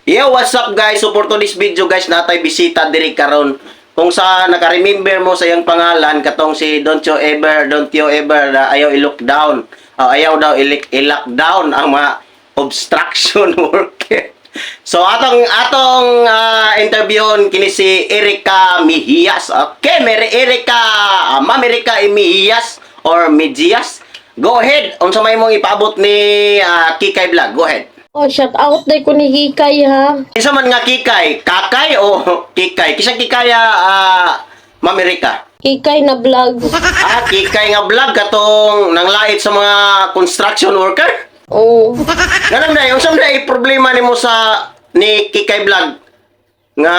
Yo, what's up guys? So for today's video guys, natay bisita diri karon. Kung sa naka-remember mo sa iyang pangalan katong si don't you ever ayaw i-lockdown. Ayaw daw i-lockdown ang mga obstruction worker. So atong interviewon kini si Erica Mejias. Okay, Erica, Ma'am Erica Mejias or Mejias. Go ahead. Unsa may mong ipaabot ni Kikay Vlog? Go ahead. Oh, shout out day ko ni Hikay ha. Isa man nga Kikay, Kakay o Kikay? Kisang Kikaya, Ma'am Erica? Hikay na vlog. Kikay nga vlog katong nanglait sa mga construction worker? Oh. Ganun na, yung saan na problema nimo sa ni Kikay vlog nga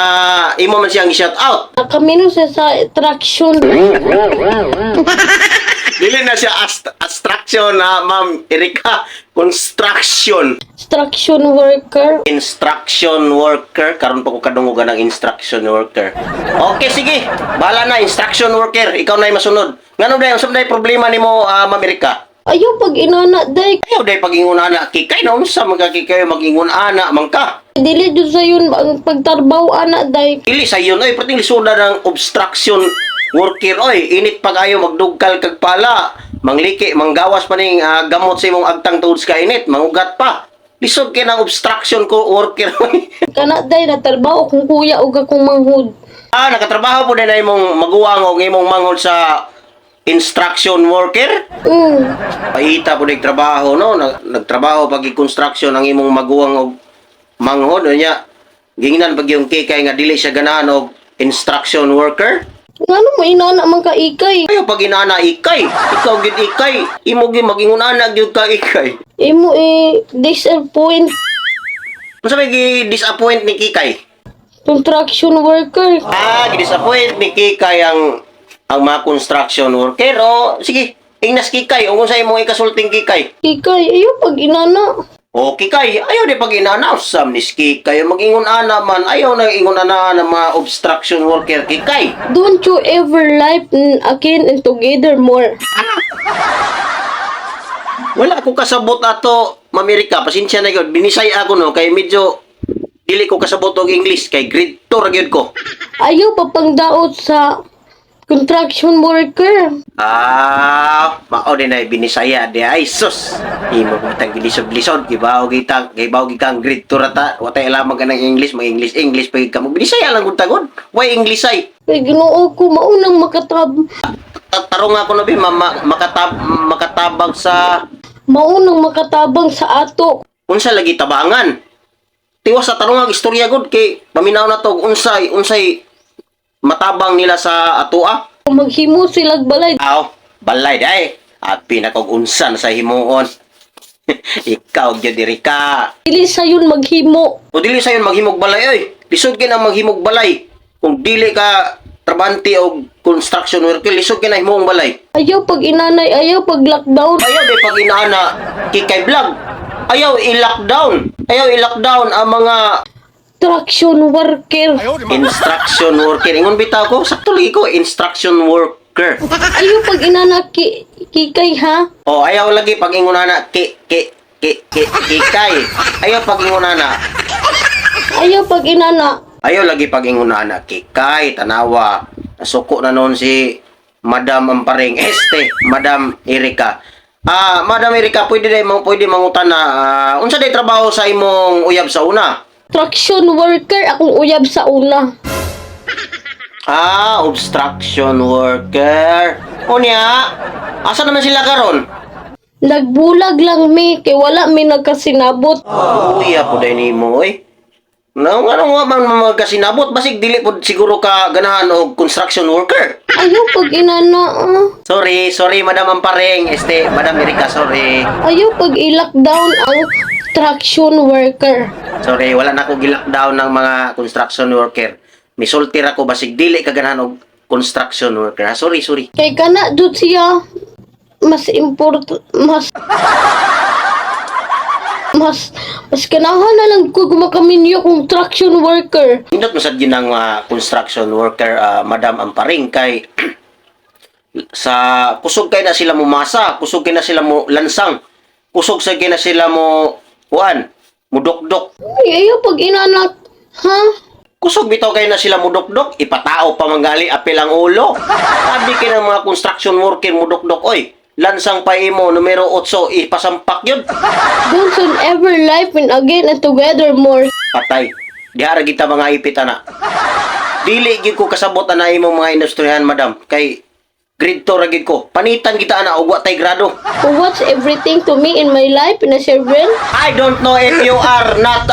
imo man siyang shout out. Nakamino siya sa traction. Dili na siya abstraction na Ma'am Erica, construction. Traction worker. Instruction worker. Karon pa ko kadungugan ng instruction worker. Okay, sige. Bahala na, instruction worker. Ikaw na yung masunod. Ngano dayon sa day problema nimo, Ma'am Erica? Ayaw pag inana day. Ayaw day pag-ingon ana. Kikay na unsa magkakikay mag-ingon ana man ka. Dili jud sa yun ang pagtarbaw ana day. Dili sa yun oy, pati lisod ng obstruction worker oy. Init pag ayo magdugkal kag pala. Mangliki, manggawas pa ning gamot sa imong agtang tuod sa init, mangugat pa. Lisod kay ng obstruction ko worker oy. Kana day na trabaho kung kuya ug akong manghud. Nakatrabaho po din na imong maguwang o imong manghod sa instruction worker. Paita po din trabaho, no? Nagtrabaho pag construction ang imong maguwang o manghod. Nya, ginginan pag yung kikay nga dili siya ganahan og instruction worker. Ngano mo inana man ka Ikay? Ayaw pag inana ikay. Ikaw gid ikay. Imo gid mag-ingon ana gyud ka ikay. Imo disappoint Unsa may gi-disappoint ni kikay? construction worker. Gi-disappoint ni kikay ang mga construction worker. O, sige, ingnas kikay. O kung sa imong ikasulting kikay. Hikay, ayaw pag inana. O, kikay, ayaw di pag ina-announce sa ni kikay. Mag-ingon ana man, ayaw na ingon ana ng mga obstruction worker kikay. Don't you ever life again and together more. Wala ko kasabot ato, Ma'am Erica. Pasensya na yun. Binisay ako no, kay medyo dili ko kasabot og English. Kay grade 2 ra gyud ko. Ayaw pa pangdaot sa construction worker. Mao din ay binisaya di ay sus. Imo kitang gilisod-lisod, gibaw gitang grade 2 rata. Watay lamang ka ng English, mag-English pa ka mo. Binisaya lang gud tagod. Why English ay? Kay Ginoo ko maunang Tarong ako na bi makatabang sa makatabang sa ato. unsa lagi tabangan. Tiwas sa tarong istorya gud kay paminaw na to unsay matabang nila sa atoa. Maghimo silag balay. Balay day. Pinakog unsan sa himuon. Ikaw gyud diri ka. Dili sayon maghimo. O dili sayon maghimog balay oy. Lisod kay na maghimog balay. Kung dili ka trabante o construction worker, lisod kay na himong balay. Ayaw pag inanay, ayaw pag lockdown. Ayaw di pag inaana kikay vlog. Ayaw i-lockdown. Ayaw i-lockdown ang mga Traction worker. instruction worker. Ingon bitaw ko, sakto lagi ko instruction worker. Ayaw pag inana kikay ha. Ayaw lagi pag ingunana kikay. Ayaw pag ingunana. Ayaw pag inana. Ayaw lagi pag ingunana kikay tanawa. Nasuko na noon si Madam Amparing Madam Erica. Madam Erica, pwede mangutan na unsa day trabaho sa imong uyab sa una? Traction worker akong uyab sa una. Obstruction worker. Unya, asa naman sila karon? Nagbulag lang mi kay wala mi nagkasinabot. Uya po day nimo oy. Ano nga man magkasinabot basig dili pod siguro ka ganahan og construction worker. Ayaw pag inana. Sorry Madam Amparing, Madam Erica, sorry. Ayaw pag i-lockdown ang traction worker. Sorry, wala na ako gi-lockdown ng mga construction worker. Misultir ako basig dili ka ganahan og construction worker. Sorry. Kay kana jud siya mas kanahan na lang ko gumakaminyo kung traction worker. Indot masad yun ang construction worker, Madam Amparing, kay sa kusog kay na sila mo masa, kusog kay na sila mo lansang, kusog sa kay na sila mo Mudok-dok. Ay, ayaw pag inanak. Ha? Kusog bitaw kayo na sila mudok-dok, ipatao pa manggali apil ang ulo. Sabi kayo ng mga construction worker mudok-dok, oy, lansang pa imo, numero 8, ipasampak yun. Don't ever life and again and together more. Patay. Diha ra kita mga ipit ana. Dili gid ko kasabot ana imong mga industrihan, madam. Kay grade 2 ra gid ko. Panitan kita ana og wa tay grado. So what's everything to me in my life in a servant? I don't know if you are not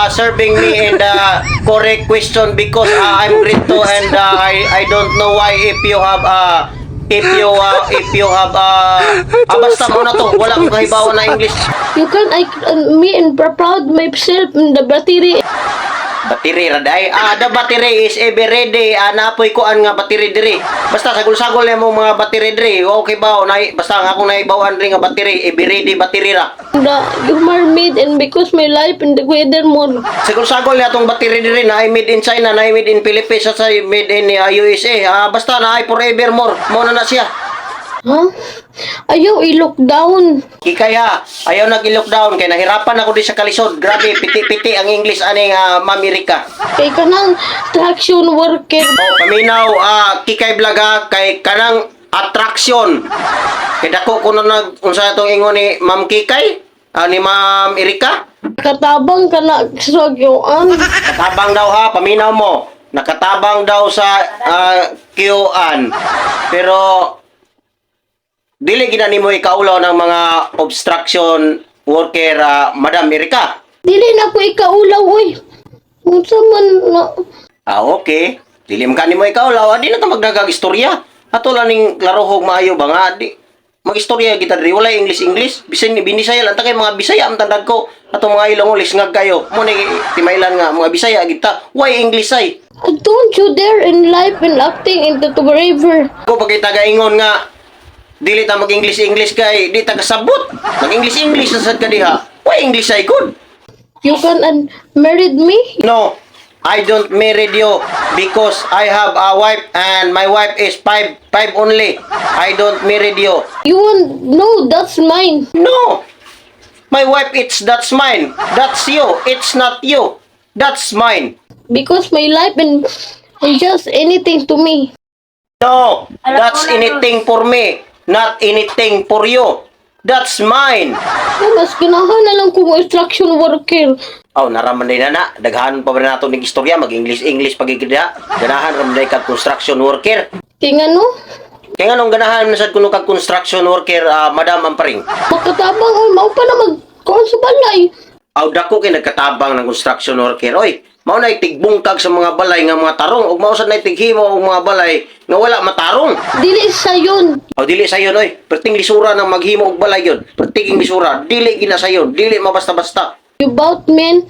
serving me in the correct question because I'm grade 2 and I don't know why if you have basta mo na to, wala ko kahibawan na English. You can me and proud myself in the battery. Battery raday. The battery is ever ready. Naapoy ko an nga battery diri. Basta sagol-sagol na mo mga battery diri. Okay ba? Basta nga akong naibawan rin nga battery. Ever ready battery ra. The humor made and because my life in the together more. Sagol-sagol na itong battery diri na ay made in China, na ay made in Philippines, at ay made in USA. Basta na ay forevermore. Muna na siya. Ha? Ayaw i-lockdown. Kikay ha, ayaw nag-lockdown kay nahirapan ako di sa kalisod. Grabe, piti-piti ang English aning Mamirika. Kay kanang traction worker. Paminaw, kikay vlog ha, kay kanang attraction. Kay dako ko na unsa itong ingon ni Ma'am Kikay, ni Ma'am Erika. Katabang ka na sa gyoan. Nakatabang daw ha, paminaw mo. Nakatabang daw sa Q-an. Pero dili ginani mo ikaulaw ng mga obstruction worker, Madam Erika. Dili na ko ikaulaw, oy. Unsa man na... Okay. Dili man kani mo ikaulaw, di na ta magdagag istorya. Ato lang ning larohog maayo ba nga, di magistorya kita diri, wala English. Bisan ni Binisaya lang ta kay mga Bisaya am tandag ko. Ato mga ilong lisngag kayo. Mo ni timailan nga mga Bisaya kita. Why English ay? Don't you dare in life and acting into the river. Ko pagay taga-ingon nga dili ta mag-English kay di ta kasabot. Mag-English na sad ka diha. Why English ay good? You can married me? No, I don't married you because I have a wife and my wife is five only. I don't married you. You want... No, that's mine. No, my wife that's mine. That's you. It's not you. That's mine. Because my life and just anything to me. No, that's anything for me. Not anything for you. That's mine. Ay, mas ganahan na lang kung instruction worker. Naraman din na. Daghan pa ba nato ng istorya. Mag-English pagigida. Ganahan raman din kag construction worker. Kaya nga no? Kaya nga nung ganahan na sad kuno kag construction worker, Madam Amparing. Makatabang, oy, mao pa na mag-kuhan sa balay. Dako kay nagkatabang ng construction worker. Oy, mao na tigbungkag sa mga balay nga mga tarong. Ug mao sad na tighimo og mga balay nga wala matarong. Dili sa yun. Dili sayon oy. Perting lisura nang maghimo og balay yun. Perting lisura, dili ginasayon, dili mabasta-basta. You brought me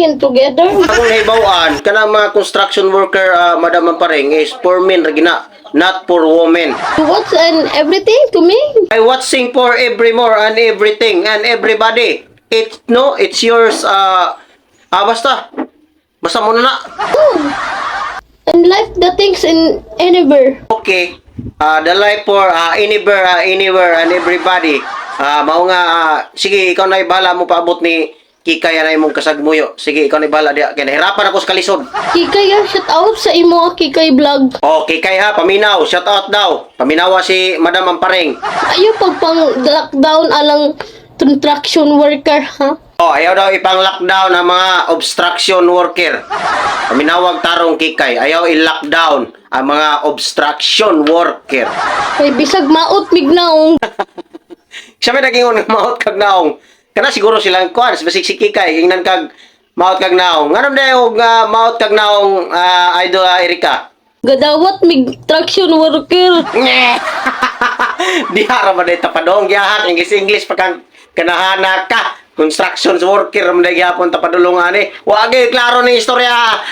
in together. Akong nahibawan, kanang mga construction worker, Madam Amparing, is for men ra gina, not for women. What's and everything to me? I watching for every more and everything and everybody. It's yours. Basta mo na. Oh. And life the things in anywhere. Okay. The life for anywhere and everybody. Mao nga, sige, ikaw na ibahala mo paabot ni Kikay na imong kasagmuyo. Sige, ikaw na ibahala diya. Kaya nahirapan ako sa kalisod. Kikay, shout out sa imo Kikay vlog. Kikay ha, paminaw. Shout out daw. Paminawa si Madam Amparing. Ayaw pang lockdown alang construction worker, ha? Ayaw daw ipang lockdown ang mga obstruction worker. Paminawag tarong Kikay. Ayaw i-lockdown ang mga obstruction worker. Kay bisag maot mignaong. Siya may naging maot kag naong. Kana siguro silang kuan, basig si Kikay, ingnan kag maot kag naong. Nganong daw maot kag naong, Idol Erika? Gadawat mig traction worker. Di hara man day tapadong giyahan English pagkang kanahana ka. Construction worker man day gyapon tapadulong ani. Wa gyud klaro ni istorya.